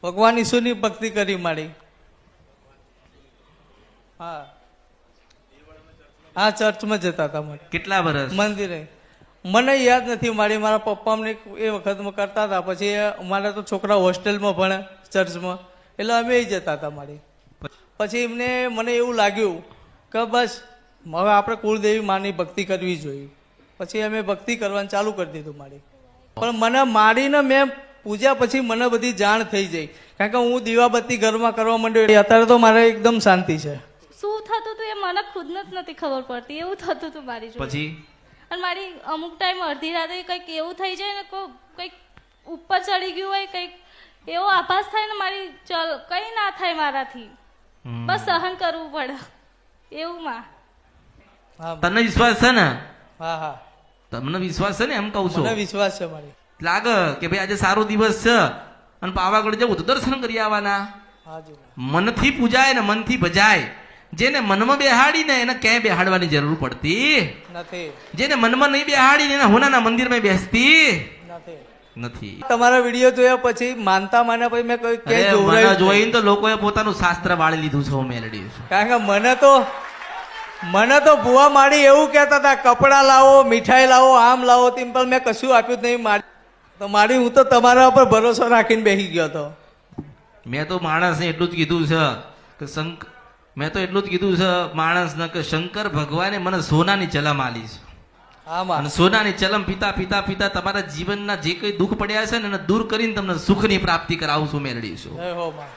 ભગવાન ઈશુની ભક્તિ કરી મારી. હા હા, ચર્ચમાં જતા હતા મારે. કેટલા વર્ષ? મંદિરે મને યાદ નથી મારી. મારા પપ્પાને એ વખતમાં કરતા હતા. પછી અમારા તો છોકરા હોસ્ટેલમાં ભણે ચર્ચમાં, એટલે અમે જતા હતા મારી. પછી એમને મને એવું લાગ્યું કે બસ હવે આપણે કુળદેવી માની ભક્તિ કરવી જોઈએ. પછી અમે ભક્તિ કરવાનું ચાલુ કરી દીધું મારી. પણ મને મારીને મેં પૂજા પછી મને બધી જાણ થઈ જાય, કારણ કે હું દીવાબત્તી ઘરમાં કરવા માંડ્યો. અત્યારે તો મારે એકદમ શાંતિ છે. શું થતું હતું એ મને ખુદને જ નથી ખબર પડતી, એવું થતું હતું મારી જોડે. પછી અને મારી અમુક ટાઈમ અડધી રાતે કંઈક એવું થઈ જાય ને, કંઈક ઉપર ચડી ગયું હોય, કંઈક એવો આભાસ થાય ને મારી કંઈ ના થાય મારાથી, બસ સહન કરવું પડે એવું માં. હા તને વિશ્વાસ છે ને? હા હા, તમને વિશ્વાસ છે ને? એમ કહું છું. મને વિશ્વાસ છે મારી. લાગે કે ભાઈ આજે સારો દિવસ છે અને પાવાગઢ જવું તો દર્શન કરી આવવાના. હાજી, મનથી પૂજાય ને મનથી ભજાય. જેને મનમાં બેહાડી ને એને ક્યાંય બેહાડવાની જરૂર પડતી નથી. જેને મનમાં નહીં બેહાડી એને હોનાના મંદિરમાં બેસતી નથી. નથી. તમારા વિડીયો જોયા પછી માનતા માન્યા પછી મેં કોઈ ક્યાંય અરે મને જોવડાવ્યું જોઈને તો લોકોએ પોતાનું શાસ્ત્ર વાળી લીધું છે. હું મેલડી છું. કારણ કે મને તો ભુવા માડી એવું કહેતા હતા, કપડાં લાવો, મીઠાઈ લાવો, આમ લાવો, તેમ. પણ મેં કશું આપ્યું જ નહીં મારી. તો મારી હું તો તમારા ઉપર ભરોસો રાખીને બેસી ગયો હતો. મેં તો માણસને એટલું જ કીધું છે કે મેં તો એટલું જ કીધું છે માણસને કે શંકર ભગવાને મને સોનાની ચલમ આલી છે. આમાં અને સોનાની ચલમ પીતા પીતા પીતા તમારા જીવનના જે કઈ દુઃખ પડ્યા છે ને એને દૂર કરીને તમને સુખની પ્રાપ્તિ કરાવું છું. મેળવી છું. જય હો માં.